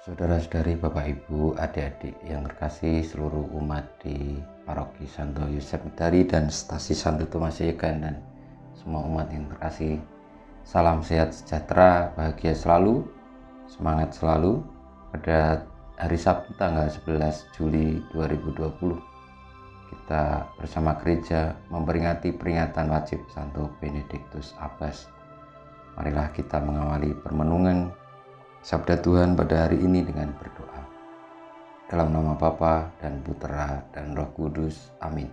Saudara-saudari, Bapak Ibu, adik-adik yang terkasih, seluruh umat di Paroki Santo Yosef Medari dan Stasi Santo Tomas Yegan, dan semua umat yang terkasih, salam sehat sejahtera, bahagia selalu, semangat selalu. Pada hari Sabtu tanggal 11 Juli 2020 kita bersama gereja memperingati peringatan wajib Santo Benediktus Abbas. Marilah kita mengawali permenungan Sabda Tuhan pada hari ini dengan berdoa. Dalam nama Bapa dan Putera dan Roh Kudus. Amin.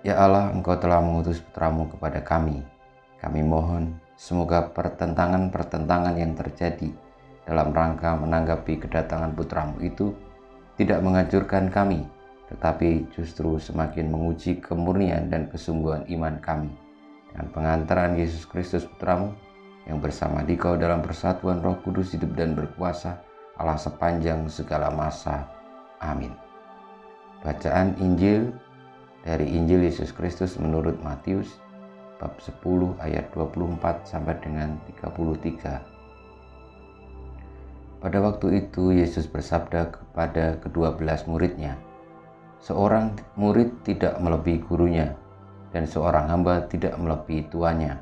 Ya Allah, Engkau telah mengutus Putramu kepada kami. Kami mohon semoga pertentangan-pertentangan yang terjadi dalam rangka menanggapi kedatangan Putramu itu tidak menghancurkan kami, tetapi justru semakin menguji kemurnian dan kesungguhan iman kami. Dengan pengantaran Yesus Kristus Putramu, yang bersama Dikau dalam persatuan Roh Kudus hidup dan berkuasa Allah sepanjang segala masa. Amin. Bacaan Injil dari Injil Yesus Kristus menurut Matius bab 10 ayat 24 sampai dengan 33. Pada waktu itu Yesus bersabda kepada ke-12 muridnya, "Seorang murid tidak melebihi gurunya, dan seorang hamba tidak melebihi tuannya.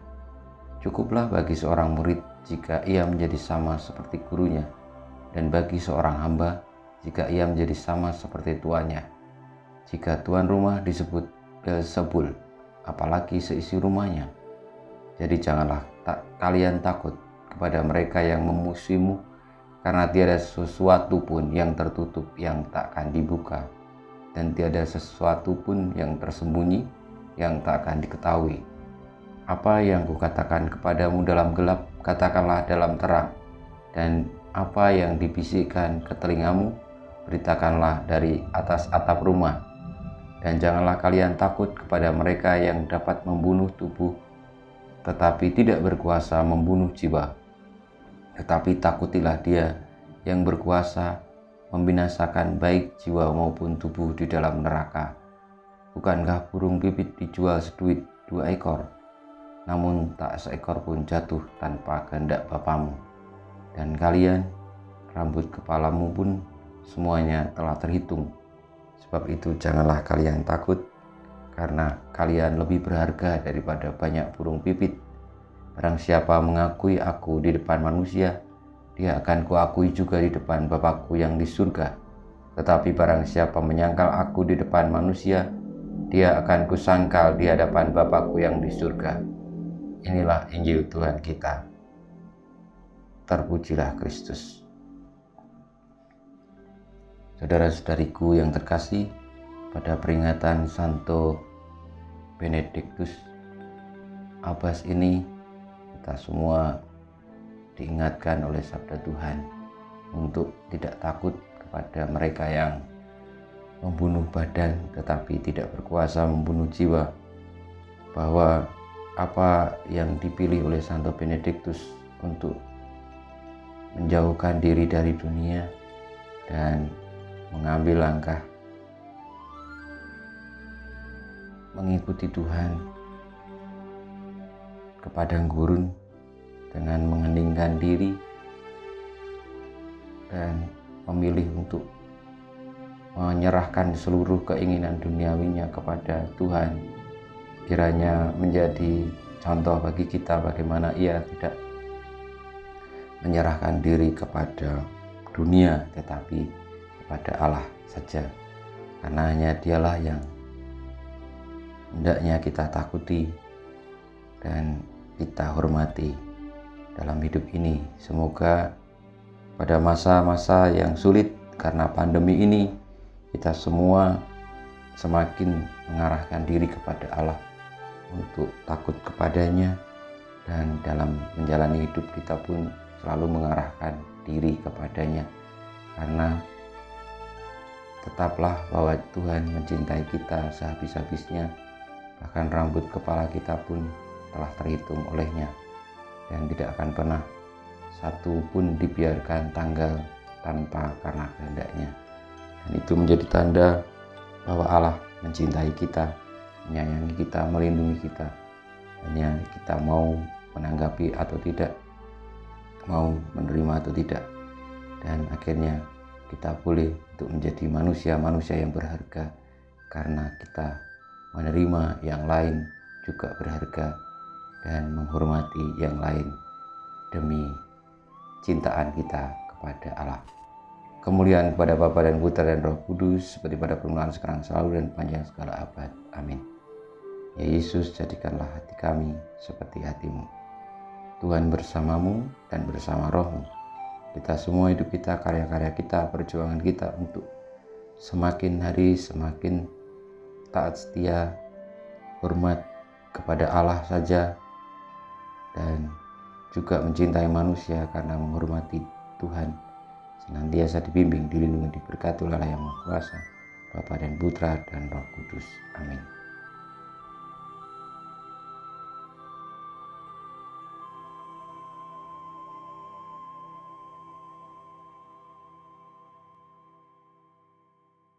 Cukuplah bagi seorang murid jika ia menjadi sama seperti gurunya, dan bagi seorang hamba jika ia menjadi sama seperti tuannya. Jika tuan rumah disebut Beelzebul, apalagi seisi rumahnya. Jadi janganlah kalian takut kepada mereka yang memusuhimu, karena tiada sesuatu pun yang tertutup yang tak akan dibuka, dan tiada sesuatu pun yang tersembunyi yang tak akan diketahui. Apa yang kukatakan kepadamu dalam gelap, katakanlah dalam terang, dan apa yang dibisikkan ke telingamu, beritakanlah dari atas atap rumah. Dan janganlah kalian takut kepada mereka yang dapat membunuh tubuh, tetapi tidak berkuasa membunuh jiwa. Tetapi takutilah Dia yang berkuasa membinasakan baik jiwa maupun tubuh di dalam neraka. Bukankah burung pipit dijual seduit 2 ekor? Namun tak seekor pun jatuh tanpa kehendak Bapamu. Dan kalian, rambut kepalamu pun semuanya telah terhitung. Sebab itu janganlah kalian takut, karena kalian lebih berharga daripada banyak burung pipit. Barang siapa mengakui aku di depan manusia, dia akan kuakui juga di depan Bapakku yang di surga. Tetapi barang siapa menyangkal aku di depan manusia, dia akan kusangkal di hadapan Bapakku yang di surga." Inilah Injil Tuhan kita. Terpujilah Kristus. Saudara-saudariku yang terkasih, pada peringatan Santo Benediktus Abbas ini, kita semua diingatkan oleh sabda Tuhan untuk tidak takut kepada mereka yang membunuh badan tetapi tidak berkuasa membunuh jiwa, bahwa apa yang dipilih oleh Santo Benediktus untuk menjauhkan diri dari dunia dan mengambil langkah mengikuti Tuhan ke padang gurun dengan mengheningkan diri dan memilih untuk menyerahkan seluruh keinginan duniawinya kepada Tuhan, kiranya menjadi contoh bagi kita bagaimana ia tidak menyerahkan diri kepada dunia tetapi kepada Allah saja, karena hanya Dialah yang hendaknya kita takuti dan kita hormati dalam hidup ini. Semoga pada masa-masa yang sulit karena pandemi ini, kita semua semakin mengarahkan diri kepada Allah untuk takut kepadanya, dan dalam menjalani hidup kita pun selalu mengarahkan diri kepadanya, karena tetaplah bahwa Tuhan mencintai kita sehabis-habisnya, bahkan rambut kepala kita pun telah terhitung olehnya, dan tidak akan pernah satu pun dibiarkan tanggal tanpa karena kehendaknya. Dan itu menjadi tanda bahwa Allah mencintai kita, menyayangi kita, melindungi kita. Hanya kita mau menanggapi atau tidak, mau menerima atau tidak. dan akhirnya kita boleh untuk menjadi manusia-manusia yang berharga karena kita menerima yang lain juga berharga dan menghormati yang lain demi cintaan kita kepada Allah. Kemuliaan kepada Bapa dan Putra dan Roh Kudus, seperti pada permulaan, sekarang, selalu, dan panjang segala abad. Amin. Ya Yesus, jadikanlah hati kami seperti hati-Mu. Tuhan bersamamu dan bersama rohmu. Kita semua, hidup kita, karya-karya kita, perjuangan kita untuk semakin hari semakin taat setia, hormat kepada Allah saja, dan juga mencintai manusia karena menghormati Tuhan, senantiasa dibimbing, dilindungi, diberkati oleh Allah yang Maha Kuasa, Bapa dan Putra dan Roh Kudus. Amin.